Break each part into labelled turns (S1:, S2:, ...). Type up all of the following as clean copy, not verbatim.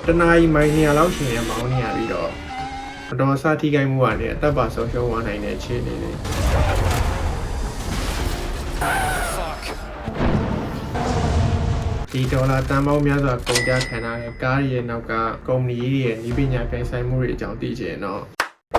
S1: တနာရီမိုင်နေရာလောက်ရှင်ရဲ့မောင်းနေရပြီးတော့မတော်အဆထိခိုက်မှုကနေအသက်ပါဆုံးရှုံးသွားနိုင်တဲ့အခြေအနေတွေဒီဒေါ်လာတန်ပေါင်းများစွာကုန်ကျခံထားတဲ့ကားရဲ့နောက်ကကုမ္ပဏီရဲ့နည်းပညာကိန်းဆိုင်မှုတွေအကြောင်းသိချင်တော့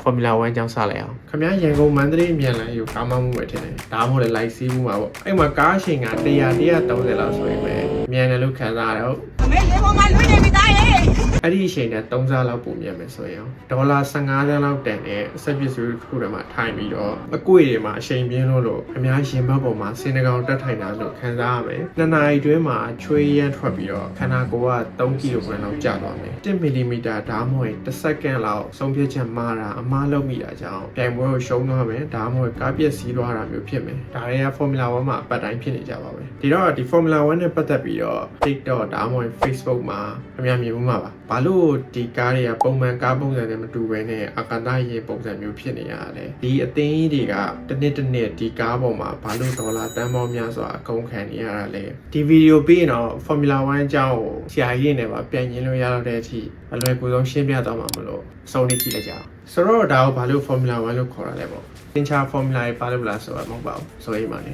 S1: Formula 1 ကြောင်းစလိုက်အောင်ခင်ဗျားရန်ကုန်မန္တလေးမြန်လမ်းယူကားမမှုပဲထင်တယ်ဒါမှမဟုတ်လည်းလိုက်စီးမှုမှာပေါ့အဲ့မှာကားအချိန်က100 130လောက်ဆိုရင်ပဲမြန်တယ်လို့ခံစားရတော့အမေလေးပေါ်မှာလွှင့်နေပြီသားရဲ့အဲ့ဒီအချိန်နဲ့3စားလောက်ပုံမြန်မယ်ဆိုရင်ဒေါ်လာ15သန်းလောက်တန်တဲ့စက်ပစ္စည်းတစ်ခုတည်းမှာထိုင်ပြီးတော့အကွေတွေမှာအချိန်ပြင်းလို့အများရင်ဘတ်ပေါ်မှာစင်တကောင်တက်ထိုင်တာလို့ခံစားရမယ်2နာရီတွင်းမှာချွေးရမ်းထွက်ပြီးတော့ခန္ဓာကိုယ်က3ကီလိုဂရမ်လောက်ကျသွားမယ်1မီလီမီတာဒါမှမဟုတ်1စက္ကန့်လောက်ဆုံးဖြတ်ချက်မှားတာအမှားလုပ်မိတာကြောင့်ပြိုင်ပွဲကိုရှုံးသွားမယ်ဒါမှမဟုတ်ကားပြက်စီးသွားတာမျိုးဖြစ်မယ်ဒါတွေက Formula 1မှာအပတ်တိုင်းဖြစ်နေကြပါပဲဒီတော့ဒီ Formula 1နဲ့ပတ်သက်ပြီးတော့ TikTok ဒါမှမဟုတ် Facebook မှာအများမြင်မှုမှာပါဘာလို့ဒီကားတွေကပုံမှန်ကားပုံစံနဲ့မတူဘဲနဲ့အာကာသရေပုံစံမျိုးဖြစ်နေရတယ်ဒီအသင်းကြီးတွေကတစ်နှစ်ဒီကားပေါ်မှာဘာလို့ဒေါ်လာတန်ပေါင်းများစွာအကုန်ခံနေရတာလဲဒီဗီဒီယိုပြီးရင်တော့ Formula 1အကြောင်းကိုဆရာကြီးနဲ့ပါပြန်ရင်းလို့ရတော့တဲ့အထိအလွယ်ကူဆုံးရှင်းပြသွားမှာမလို့စုံလေးကြည့်လိုက်ကြအောင်ဆိုတော့ဒါကိုဘာလို့ Formula 1လို့ခေါ်ရလဲပေါ့သင်္ချာ Formula ဘာလို့လားဆိုတာမဟုတ်ပါဘူးဆိုရင်ပါလေ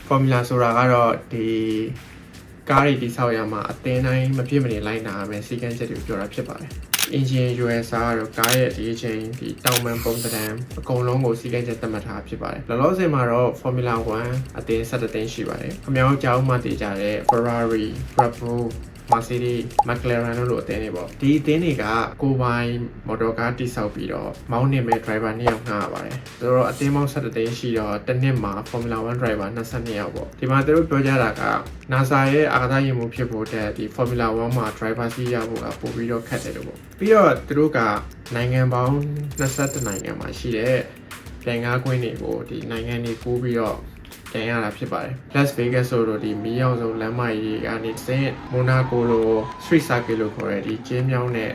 S1: Formula ဆိုတာကတော့ဒီကားတွေတိဆောက်ရမှာအသင်းတိုင်းမဖြစ်မနေလိုက်နာရမယ်စီကံချက်တွေပြောတာဖြစ်ပါတယ်။ Engine USA ကတော့ကားရဲ့ဒီအချိန်ဒီတောင်ပန်ပုံစံအကုန်လုံးကိုစီကံချက်သတ်မှတ်ထားဖြစ်ပါတယ်။လောလောဆယ်မှာတော့ Formula 1အသင်း17သင်းရှိပါတယ်။အများကြီးကြောင်းမှတည်ကြတဲ့ Ferrari, Red Bull, Mercedes, McLaren တို့လိုအသင်းတွေပေါ့ဒီအသင်းတွေကကိုယ်ပိုင်မော်တော်ကားတိဆောက်ပြီးတော့မောင်းနေမဲ့ driver 2ယောက်ငှားရပါတယ်။ဆိုတော့အသင်းပေါင်း17သင်းရှိတော့တစ်နှစ်မှာ Formula 1 driver 22ယောက်ပေါ့ဒီမှာသူတို့ပြောကြတာက NASA ရဲ့အာကာသယာဉ်မှူးဖြစ်ဖို့တဲ့ဒီ Formula 1မှာ driver စီးရဖို့ကပို့ပြီးတော့ခက်တယ်လို့ပေါ့ပြီးတော့သူတို့ကနိုင်ငံပေါင်း21နိုင်ငံမှာရှိတဲ့ပြန်ကားကွင်းတွေကိုဒီနိုင်ငံတွေကိုပြီးတော့ပြန်ရတာဖြစ်ပါတယ် Las Vegas ဆိုတော့ဒီမီးရောင်စုံလမ်းမကြီးကနေစင် Monaco လို Street Circuit လို့ခေါ်တဲ့ဒီကျင်းမြောင်းတဲ့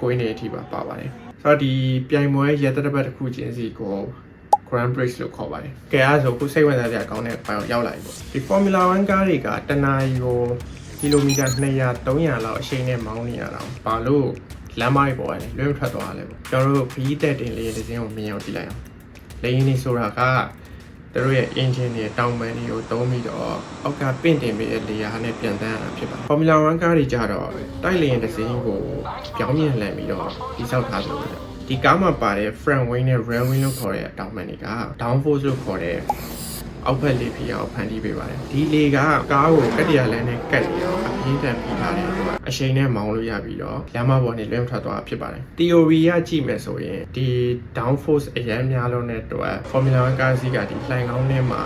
S1: ကွင်းတွေအထိပါပါတယ်ဆိုတော့ဒီပြိုင်ပွဲရတဲ့တစ်ခုချင်းစီကို Grand Prix လို့ခေါ်ပါတယ်။ကဲအားဆိုခုစိတ်ဝင်စားစရာကောင်းတဲ့ဘိုင်ရောက်လာပြီပေါ့။ဒီ Formula 1 ကားတွေကတနာရီကိုကီလိုမီတာ200 300လောက်အချိန်နဲ့မောင်းနေရတာ။ဘာလို့လမ်းမကြီးပေါ်ကနေလွင့်ထွက်သွားလဲပေါ့။ကျွန်တော်တို့ V10 တင်လေးတစ်စင်းကိုမြင်အောင်ကြည့်လိုက်အောင်။လေယာဉ်နေဆိုတာကသူတို့ရဲ့ engine တွေတောင်ပန်တွေကိုသုံးပြီးတော့အောက်ကပင့်တင်ပေးတဲ့လေယာဉ်နဲ့ပြန်တန်းရတာဖြစ်ပါတယ်။ Formula 1 ကားတွေကြတော့တိုက်လေယာဉ်တစ်စင်းကိုပြောင်းပြန်လှန်ပြီးတော့တိစောက်ထားလို့ဒီကားမှာပါတဲ့ front wing နဲ့ rear wing လို့ခေါ်တဲ့အတောင်ပံတွေက downforce လို့ခေါ်တဲ့အောက်ဘက်လေဖိအားကိုဖန်တီးပေးပါတယ်ဒီလေကကားကိုကတ္တရာလမ်းနဲ့ကတ်ပြီးတော့အပြင်းထန်ဖိထားတဲ့အတွက်အရှိန်နဲ့မောင်းလို့ရပြီးတော့လမ်းမပေါ်နေလွင့်ထွက်သွားဖြစ်ပါတယ် theory ကကြည့်မယ်ဆိုရင်ဒီ downforce အရင်များလို့တဲ့အတွက် Formula 1 ကားစီးကဒီလှိုင်ကောင်းထဲမှာ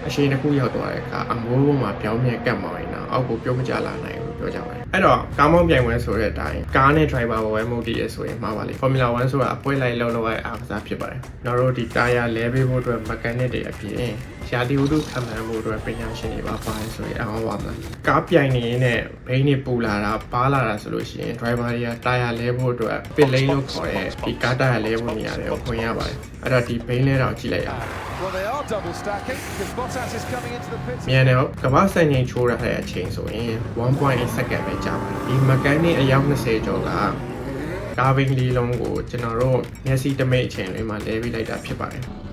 S1: အရှိန်တစ်ခုရောက်သွားတဲ့အခါအမိုးပေါ်မှာပြောင်းပြန်ကတ်မောင်းနေတာအောက်ကိုပြုတ်မကျလာနိုင်ဘူးပြောကြပါတယ်အဲ့တော့ကားမောင်းပြိုင်ပွဲဆိုတဲ့အတိုင်းကားနဲ့ driver ပေါ်ပဲမဟုတ်တည်ရဆိုရင်မှားပါလေ Formula 1 ဆိုတာအပွဲလိုက်လုံးလုံးရဲ့အားကစားဖြစ်ပါတယ်ကျွန်တော်တို့ဒီတာယာလဲပေးဖို့အတွက် mechanic တွေအပြင်ရာသီဥတုခံမှန်းမှုအတွက်ပညာရှင်တွေပါပါတယ်ဆိုရင်အောင်ပါမယ်ကားပြိုင်နေရင်လည်းဘိန်းတွေပူလာတာပါလာတာဆိုလို့ရှိရင် driver တွေကတာယာလဲဖို့အတွက် pit lane လို့ခေါ်တဲ့ဒီကားတာယာလဲဖို့နေရာတွေကိုဖွင့်ရပါတယ်အဲ့တော့ဒီဘိန်းလဲတော့ကြည့်လိုက်ရအောင်
S2: Well, they are double stacking because Bottas is coming into the pits.
S1: မြန်တယ်ကမ္ဘာစံချိန်ချိုးရတဲ့အချိန်ဆိုရင် 1.8 second ပဲကြာပါတယ်ဒီ mechanic အယောက်20ကျော်ကကားဘိန်းလေးလုံးကိုကျွန်တော်တို့မျက်စိတမိတ်အချိန်လေးမှာလဲပြီးလိုက်တာဖြစ်ပါတယ်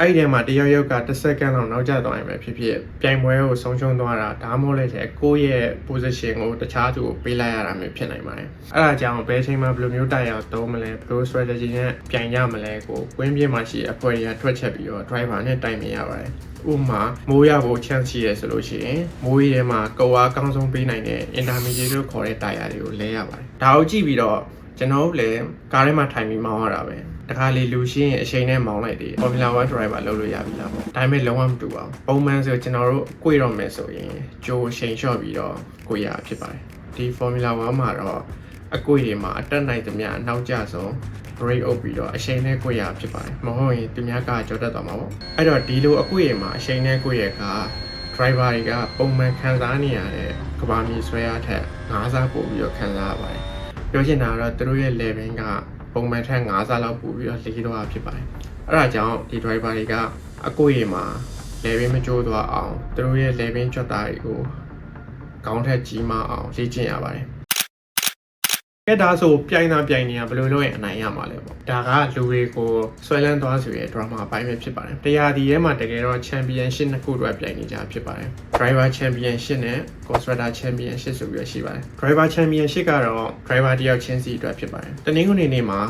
S1: အဲ့ဒီထဲမှာတယောက်ယောက်က10စက္ကန့်လောက်နောက်ကျသွားရင်ပဲဖြစ်ဖြစ်ပြိုင်ပွဲကိုဆုံးရှုံးသွားတာဒါမှမဟုတ်လည်းကိုယ့်ရဲ့ position ကိုတခြားသူကိုပေးလိုက်ရတာမျိုးဖြစ်နိုင်ပါတယ်အဲ့ဒါကြောင့်ဘယ်အချိန်မှာဘယ်လိုမျိုးတိုက်ရအောင်သုံးမလဲဘယ်လို strategy နဲ့ပြိုင်ရမလဲကိုကွင်းပြင်းမှာရှိအဖွဲ့တွေကထွက်ချက်ပြီးတော့ driver နဲ့တိုင်ပင်ရပါတယ်ဥပမာမိုးရဖို့ chance ရှိရဆိုလို့ရှိရင်မိုးရီထဲမှာကော်အားအကောင်းဆုံးပေးနိုင်တဲ့ intermediate လို့ခေါ်တဲ့ tire တွေကိုလဲရပါတယ်ဒါကိုကြည့်ပြီးတော့ကျွန်တော်တို့လည်းကားထဲမှာထိုင်ပြီးမောင်းရတာပဲတခါလေလူရှင်းအချိန်နဲ့မောင်းလိုက်တယ် Formula 1 driver လုပ်လို့ရပြီလားပေါ့ဒါပေမဲ့လုံးဝမတူပါဘူးပုံမှန်ဆိုကျွန်တော်တို့ကိုယ်တော့မယ်ဆိုရင်ကြိုးရှိန်လျှော့ပြီးတော့ကိုယ်ရဖြစ်ပါတယ်ဒီ Formula 1 မှာတော့အကွေတွေမှာအတက်နိုင်သမျှအနောက်ကျဆုံး brake အုပ်ပြီးတော့အရှိန်နဲ့ကိုယ်ရဖြစ်ပါတယ်မဟုတ်ရင်သူများကကြောတက်သွားမှာပေါ့အဲ့တော့ဒီလိုအကွေတွေမှာအရှိန်နဲ့ကိုယ်ရက driver တွေကပုံမှန်ခံစားနေရတဲ့ကဘာမြေဆွဲအားထက်9ဆပိုပြီးတော့ခံစားရပါတယ်ပြောချင်တာကတော့သူတို့ရဲ့ level ကပုံမှန်ထက်9ဆလောက်ပိုပြီးတော့လေးတော့ဖြစ်ပါတယ်အဲ့ဒါကြောင့်ဒီ driver တွေကအကွေတွေမှာ လေဘင်းမကျိုးသွားအောင်သူတို့ရဲ့လေဘင်းကြွက်သားတွေကိုကောင်းထက်ကြီးမအောင်လေ့ကျင့်ရပါတယ်ကဲဒါဆိုပြိုင်တာပြိုင်နေတာဘယ်လိုလုပ်ရင်အနိုင်ရမှာလဲပေါ့ဒါကလူတွေကိုဆွဲလန်းသွားဆိုရဲ drama အပိုင်းပဲဖြစ်ပါတယ်တရားဒီထဲမှာတကယ်တော့ championship နှစ်ခုအတွက်ပြိုင်နေကြဖြစ်ပါတယ် driver championship နဲ့ constructor championship ဆိုပြီးရရှိပါတယ် driver championship ကတော့ driver တယောက်ချင်းစီအတွက်ဖြစ်ပါတယ်တနင်္ဂနွေနေ့မှာ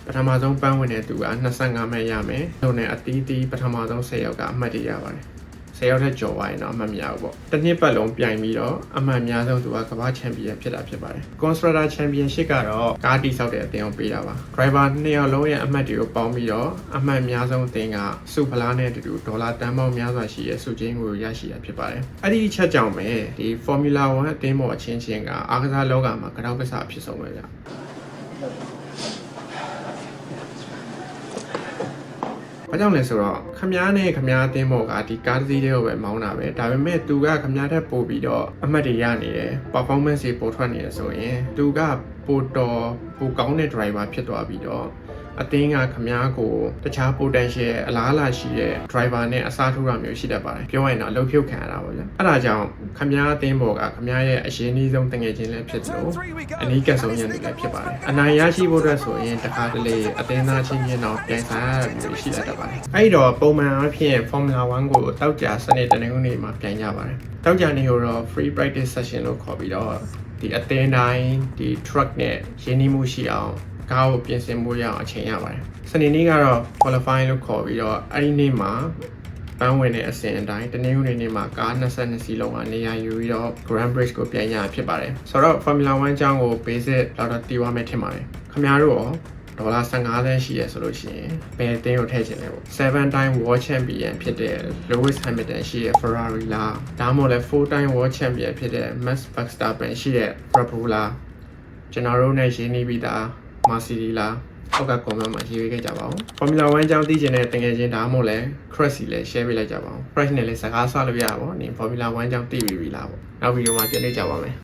S1: ပထမဆုံးပန်းဝင်တဲ့သူက25မှတ်ရမယ်လို့နဲ့အတီးတီးပထမဆုံး10ယောက်ကအမှတ်တွေရပါတယ်10ယောက်ထက်ကျော်သွားရင်တော့အမှတ်မရဘူးပေါ့တစ်နှစ်ပတ်လုံးပြိုင်ပြီးတော့အမှတ်အများဆုံးသူကကမ္ဘာချန်ပီယံဖြစ်တာဖြစ်ပါတယ် Constructor Championship ကတော့ကားတိဆောက်တဲ့အသင်းကိုပေးတာပါ Driver 2ယောက်လုံးရဲ့အမှတ်တွေကိုပေါင်းပြီးတော့အမှတ်အများဆုံးအသင်းကစုဖလားနဲ့အတူဒေါ်လာတန်ပေါင်းများစွာရှိတဲ့စုချင်းကိုရရှိတာဖြစ်ပါတယ်အဲ့ဒီအချက်ကြောင့်ပဲဒီ Formula 1အသင်းပေါ်အချင်းချင်းကအားကစားလောကမှာကြောက်ကစားအဖြစ်ဆုံးပဲဗျဘာကြောင့်လဲဆိုတော့ခမားနဲ့ခမားအသင်းပေါ်ကဒီကားတစ်စီးတွေကိုပဲမောင်းတာပဲဒါပေမဲ့သူကခမားထက်ပိုပြီးတော့အမှတ်တွေရနေတယ် performance တွေပိုထွက်နေတယ်ဆိုရင်သူကပိုတော်ပိုကောင်းတဲ့ driver ဖြစ်သွားပြီးတော့အသင်းကခမားကိုတခြား potential အလားအလာရှိတဲ့ driver နဲ့အစားထိုးတာမျိုးရှိတတ်ပါတယ်ပြောရရင်တော့အလုပ်ဖြုတ်ခံရတာပေါ့ဗျအဲ့ဒါကြောင့်ခမားအသင်းပေါ်ကခမားရဲ့အရင်အနည်းဆုံးတငယ်ချင်းလည်းဖြစ်သလိုအနီးကပ်ဆုံးရန်သူလည်းဖြစ်ပါတယ်အနိုင်ရရှိဖို့အတွက်ဆိုရင်တခါတလေအသင်းသားချင်းချင်းတော့ပြန်ဆိုင်ရတာမျိုးရှိတတ်ပါတယ်အဲ့တော့ပုံမှန်အားဖြင့် Formula 1ကိုတောက်ကြစနစ်တနင်္ဂနွေနေ့မှာပြန်ကြပါတယ်တောက်ကြနေ့ကိုတော့ free practice session လို့ခေါ်ပြီးတော့ဒီအသင်းတိုင်းဒီ truck နဲ့ရင်းနှီးမှုရှိအောင်ကားကိုပြင်ဆင်မှုရအောင်အချိန်ရပါတယ်စနေနေ့ကတော့ qualify လို့ခေါ်ပြီးတော့အဲ့ဒီနေ့မှာပန်းဝင်တဲ့အစဉ်အတိုင်းတနင်္ဂနွေနေ့မှာကား22စီးလုံးကနေရာယူပြီးတော့ Grand Prix ကိုပြန်ရဖြစ်ပါတယ်ဆိုတော့ Formula 1အကြောင်းကို basic တော့တီးသွားမယ်ထင်ပါတယ်ခင်ဗျားတို့ရောဒေါ်လာ15သန်းရှိရဆိုလို့ရှိရင်ဘယ်အသင်းကိုထည့်ချင်လဲပေါ့7 time world champion ဖြစ်တဲ့ Lewis Hamilton ရှိတဲ့ Ferrari လားဒါမှမဟုတ်လဲ 4 time world champion ဖြစ်တဲ့ Max Verstappen ရှိတဲ့ Red Bull လားကျွန်တော်တို့နဲ့ရင်းနှီးပြီးသား Mercedes လားအောက်က comment မှာရေးပေးခဲ့ကြပါဦး Formula 1အကြောင်းသိချင်တဲ့တကယ်ချင်းဒါမှမဟုတ်လဲ Crash စီလည်း share ပေးလိုက်ကြပါဦး Crash နဲ့လည်းစကားဆလို့ရပါဘောနင် Formula 1အကြောင်းသိပြီလားပေါ့နောက်ဗီဒီယိုမှာပြန်တွေ့ကြပါမယ်